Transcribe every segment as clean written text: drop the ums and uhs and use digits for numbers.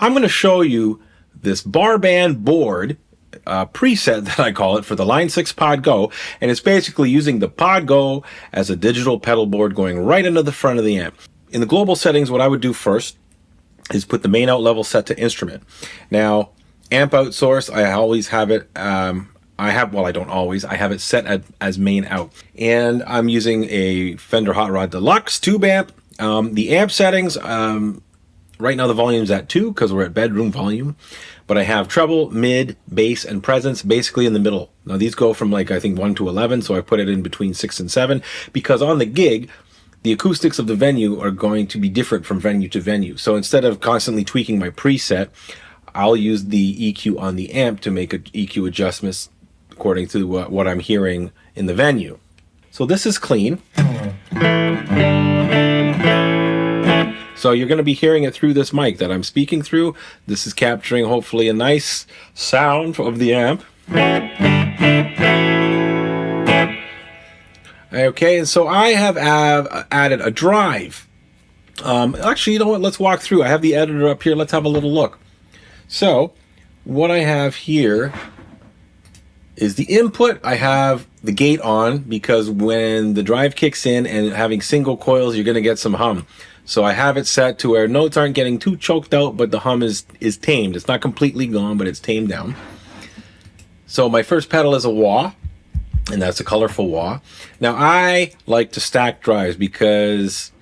I'm going to show you this bar band board preset that I call it for the Line 6 Pod Go, and it's basically using the Pod Go as a digital pedal board going right into the front of the amp. In the global settings, what I would do first is put the main out level set to instrument. Now, amp out source, I always have it, I don't always, I have it set as main out. And I'm using a Fender Hot Rod Deluxe tube amp. The amp settings, right now the volume's at 2 because we're at bedroom volume. But I have treble, mid, bass, and presence basically in the middle. Now these go from I think 1 to 11, so I put it in between 6 and 7 because on the gig, the acoustics of the venue are going to be different from venue to venue. So instead of constantly tweaking my preset, I'll use the EQ on the amp to make EQ adjustments according to what I'm hearing in the venue. So this is clean. So you're going to be hearing it through this mic that I'm speaking through. This is capturing hopefully a nice sound of the amp. Okay, and so I have added a drive. Actually, you know what? Let's walk through. I have the editor up here. Let's have a little look. So what I have here is the input. I have the gate on because when the drive kicks in and having single coils, you're going to get some hum. So I have it set to where notes aren't getting too choked out, but the hum is tamed. It's not completely gone, but it's tamed down. So my first pedal is a wah, and that's a colorful wah. Now I like to stack drives because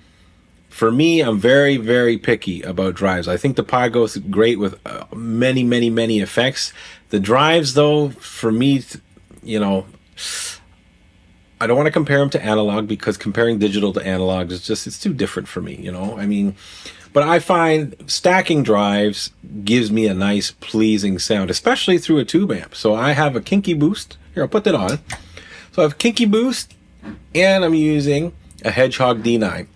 for me, I'm very, very picky about drives. I think the Pod Go is great with many, many, many effects. The drives, though, for me, you know, I don't want to compare them to analog because comparing digital to analog is just, it's too different for me, you know? I mean, but I find stacking drives gives me a nice, pleasing sound, especially through a tube amp. So I have a Kinky Boost. Here, I'll put that on. So I have Kinky Boost, and I'm using a Hedgehog D9.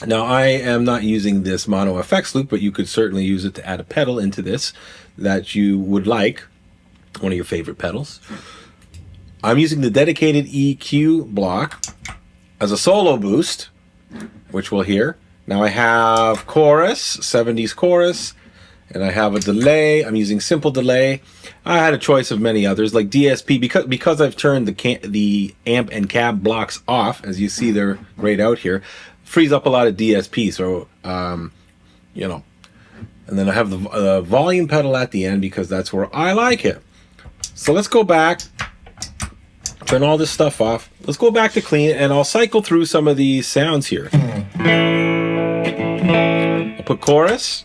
Now, I am not using this mono effects loop, but you could certainly use it to add a pedal into this that you would like, one of your favorite pedals. I'm using the dedicated EQ block as a solo boost, which we'll hear. Now I have chorus, 70s chorus, and I have a delay. I'm using simple delay. I had a choice of many others, like DSP, because I've turned the amp and cab blocks off, as you see they're grayed out here, frees up a lot of DSP, so, you know. And then I have the volume pedal at the end because that's where I like it. So let's go back, turn all this stuff off. Let's go back to clean, and I'll cycle through some of these sounds here. I'll put chorus.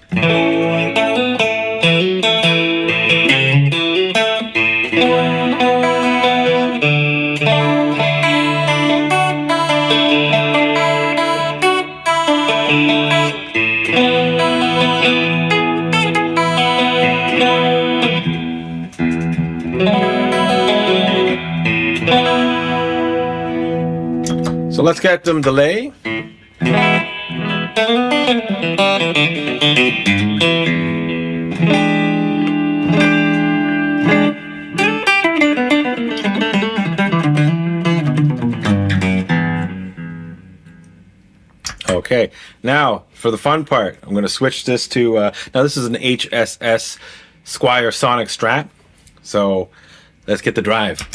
So let's get them delay. Okay, now for the fun part, I'm going to switch this to, now this is an HSS Squier Sonic Strat, so let's get the drive.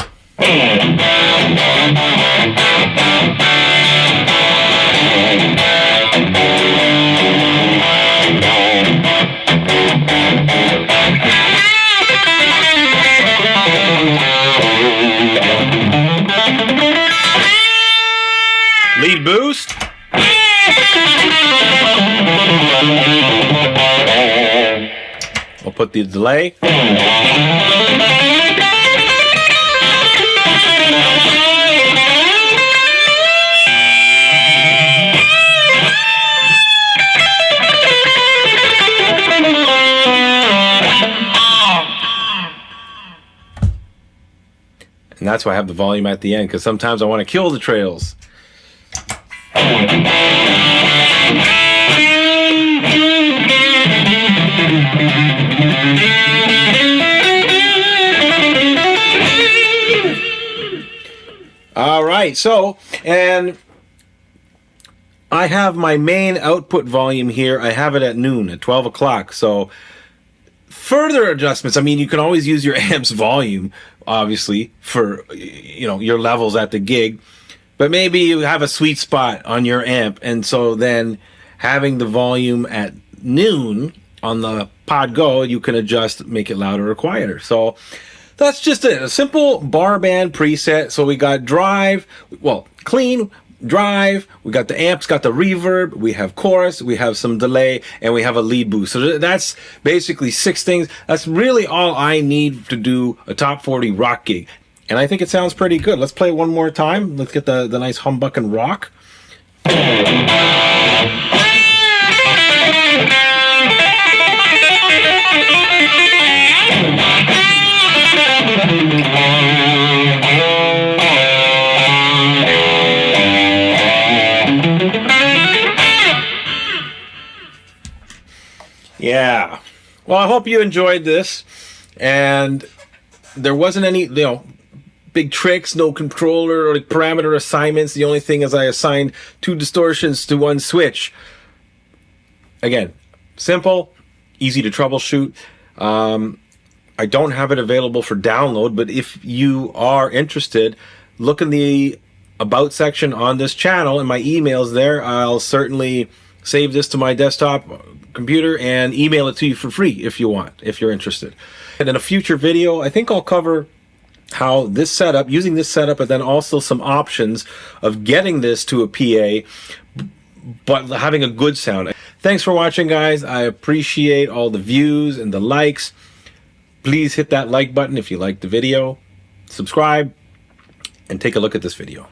Lead boost. We'll put the delay. And that's why I have the volume at the end, because sometimes I want to kill the trails. All right, so, and I have my main output volume here. I have it at noon, at 12 o'clock. So further adjustments, I mean, you can always use your amp's volume, obviously, for, you know, your levels at the gig. But maybe you have a sweet spot on your amp, and so then having the volume at noon on the Pod Go, you can adjust, make it louder or quieter. So that's just a simple bar band preset. So we got drive, well, clean, drive, we got the amps, got the reverb, we have chorus, we have some delay, and we have a lead boost. So that's basically 6 things. That's really all I need to do a top 40 rock gig. And I think it sounds pretty good. Let's play it one more time. Let's get the nice humbucking rock. Yeah. Well, I hope you enjoyed this. And there wasn't any, you know, big tricks, no controller or parameter assignments. The only thing is I assigned 2 distortions to 1 switch. Again, simple, easy to troubleshoot. I don't have it available for download, but if you are interested, look in the About section on this channel and my emails there. I'll certainly save this to my desktop computer and email it to you for free if you want, if you're interested. And in a future video, I think I'll cover how this setup, using this setup, and then also some options of getting this to a PA, but having a good sound. Thanks for watching, guys. I appreciate all the views and the likes. Please hit that like button if you liked the video. Subscribe and take a look at this video.